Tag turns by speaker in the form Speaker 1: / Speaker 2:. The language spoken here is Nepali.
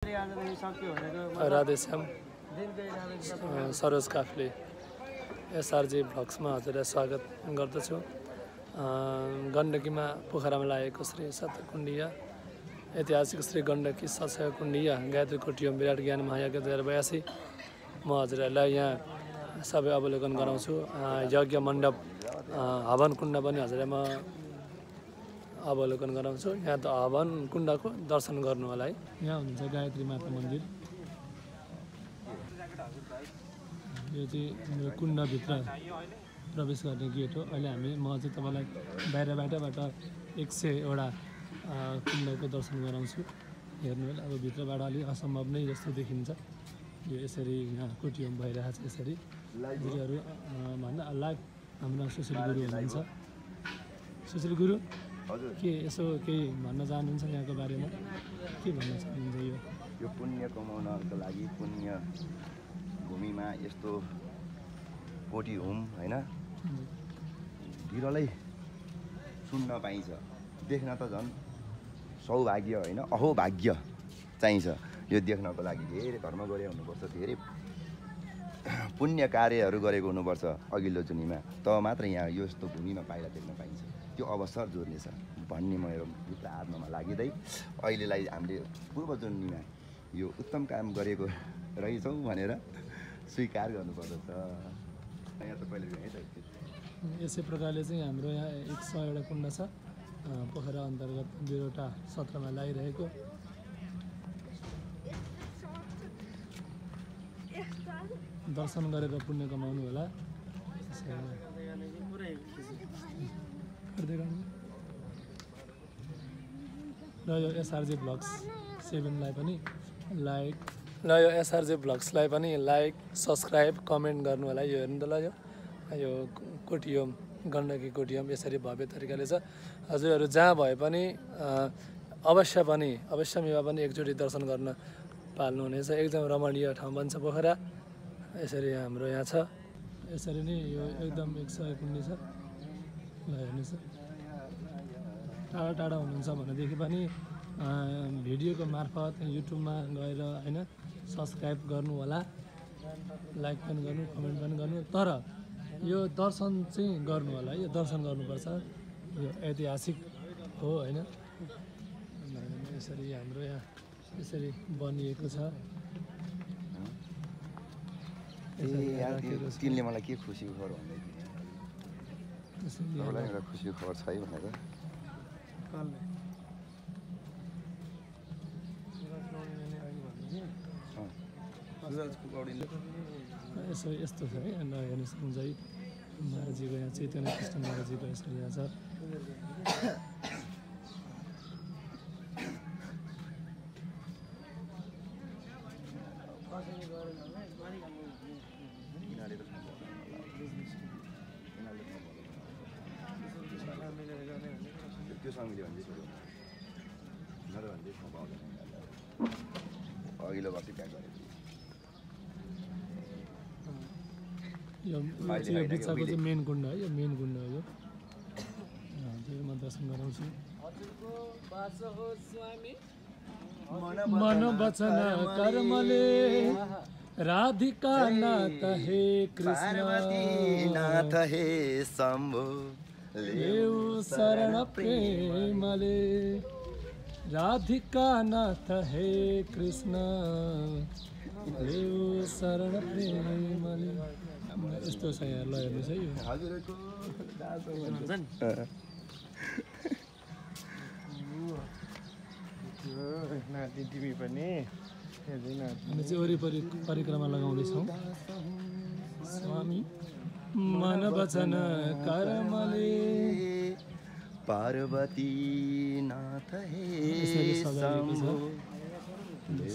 Speaker 1: राधेश्याम सरोज काफ्ले एसआरजी भ्लग्समा हजुरलाई स्वागत गर्दछु। गण्डकीमा पोखरामा लागेको श्री सत्यकुण्डीय ऐतिहासिक श्री गण्डकी सत्यकुण्डीय गायत्री कोटियम विराट ज्ञान महायज्ञ 2082 म हजुरहरूलाई यहाँ सबै अवलोकन गराउँछु। यज्ञ मण्डप हवन कुण्ड पनि हजुरलाई म अवलोकन गराउँछु। यहाँ त हवन कुण्डको दर्शन गर्नु होला है। यहाँ हुन्छ गायत्री माता मन्दिर। यो चाहिँ हाम्रो कुण्डभित्र प्रवेश गर्ने गेट हो। अहिले म चाहिँ तपाईँलाई बाहिरबाट 100वटा कुण्डको दर्शन गराउँछु। हेर्नु होला, अब भित्रबाट अलिक असम्भव नै जस्तो देखिन्छ। यो यसरी यहाँ कोटियम भइरहेको छ। यसरी गुरुहरू भन्दा लाइभ हाम्रो सुशील गुरु हुनुहुन्छ। सुशील गुरु के यसो केही भन्न चाहनुहुन्छ यहाँको बारेमा? के भन्न चाहनुहुन्छ? यो
Speaker 2: पुण्य कमाउनको लागि पुण्य भूमिमा यस्तो कोटी होम हैन विरलै सुन्न पाइन्छ। देख्न त झन् सौभाग्य हैन अहोभाग्य चाहिन्छ। यो देख्नको लागि धेरै धर्म गरे हुनुपर्छ, धेरै पुण्य कार्यहरू गरेको हुनुपर्छ अघिल्लो जुनीमा, तब मात्र यहाँ यस्तो भूमिमा पाइला देख्न पाइन्छ। त्यो अवसर जोड्नेछ भन्ने मेरो भित्र आत्मामा लागिँदै अहिलेलाई हामीले पूर्व जुनीमा यो उत्तम काम गरेको रहेछौँ भनेर स्वीकार गर्नुपर्दछ। यहाँ त कहिले है त
Speaker 1: यसै प्रकारले चाहिँ हाम्रो यहाँ 100वटा कुण्ड छ। पोखरा अन्तर्गत 2वटा सत्रमा लागिरहेको। दर्शन गरेर पुण्य कमाउनु होला। र यो एसआरजे भ्लग्स 7लाई पनि लाइक, ल यो एसआरजे भ्लग्सलाई पनि लाइक सब्सक्राइब कमेन्ट गर्नु होला। यो हेर्नु त ल यो कोटियम गण्डकी कोटियम यसरी भव्य तरिकाले छ। हजुरहरू जहाँ भए पनि अवश्य मेवा पनि एकचोटि दर्शन गर्न पाल्नुहुनेछ। एकदम रमणीय ठाउँ बन्छ पोखरा। यसरी हाम्रो यहाँ छ। यसरी नै यो एकदम 100 कुण्डी छ। ल हेर्नुहोस्, टाढा टाढा हुनुहुन्छ भनेदेखि पनि भिडियोको मार्फत युट्युबमा गएर होइन सब्सक्राइब गर्नु होला, लाइक पनि गर्नु, कमेन्ट पनि गर्नु। तर यो दर्शन चाहिँ गर्नु होला। यो दर्शन गर्नुपर्छ। यो ऐतिहासिक हो होइन। यसरी हाम्रो यहाँ यसरी बनिएको छ।
Speaker 2: तिमीले मलाई के खुसीको खबर भन्दै थियौ? एउटा खुसीको खबर छ है भनेर
Speaker 1: यसो यस्तो छ है। अन्त हेर्नु सक्नुहुन्छ है महाराजीको यहाँ चैतन्य कृष्ण महाराजीको यसरी यहाँ छ।
Speaker 2: त्यो सङ्गीले अघिल्लो वर्ष प्याक गरेको
Speaker 1: यो बिचाको चाहिँ मेन कुण्ड है। यो मेन कुण्ड हो। यो म दर्शन गराउँछु। मन वचन कर्मले राधिका नाथ हे कृष्ण
Speaker 2: नाथ हे शम्भो
Speaker 1: लेउ शरण प्रेमले राधिका नाथ हे कृष्ण लेउ शरण प्रेमले। यस्तो छ यहाँ। ल हेर्नुहोस् है यो
Speaker 2: हजुरको नाति तिमी पनि
Speaker 1: हामी चाहिँ वरिपरि परिक्रमा लगाउँदैछौँ। स्वामी मन वचन कर्मले
Speaker 2: पार्वती नाथ हे
Speaker 1: यसरी सजाएको छ।
Speaker 2: 99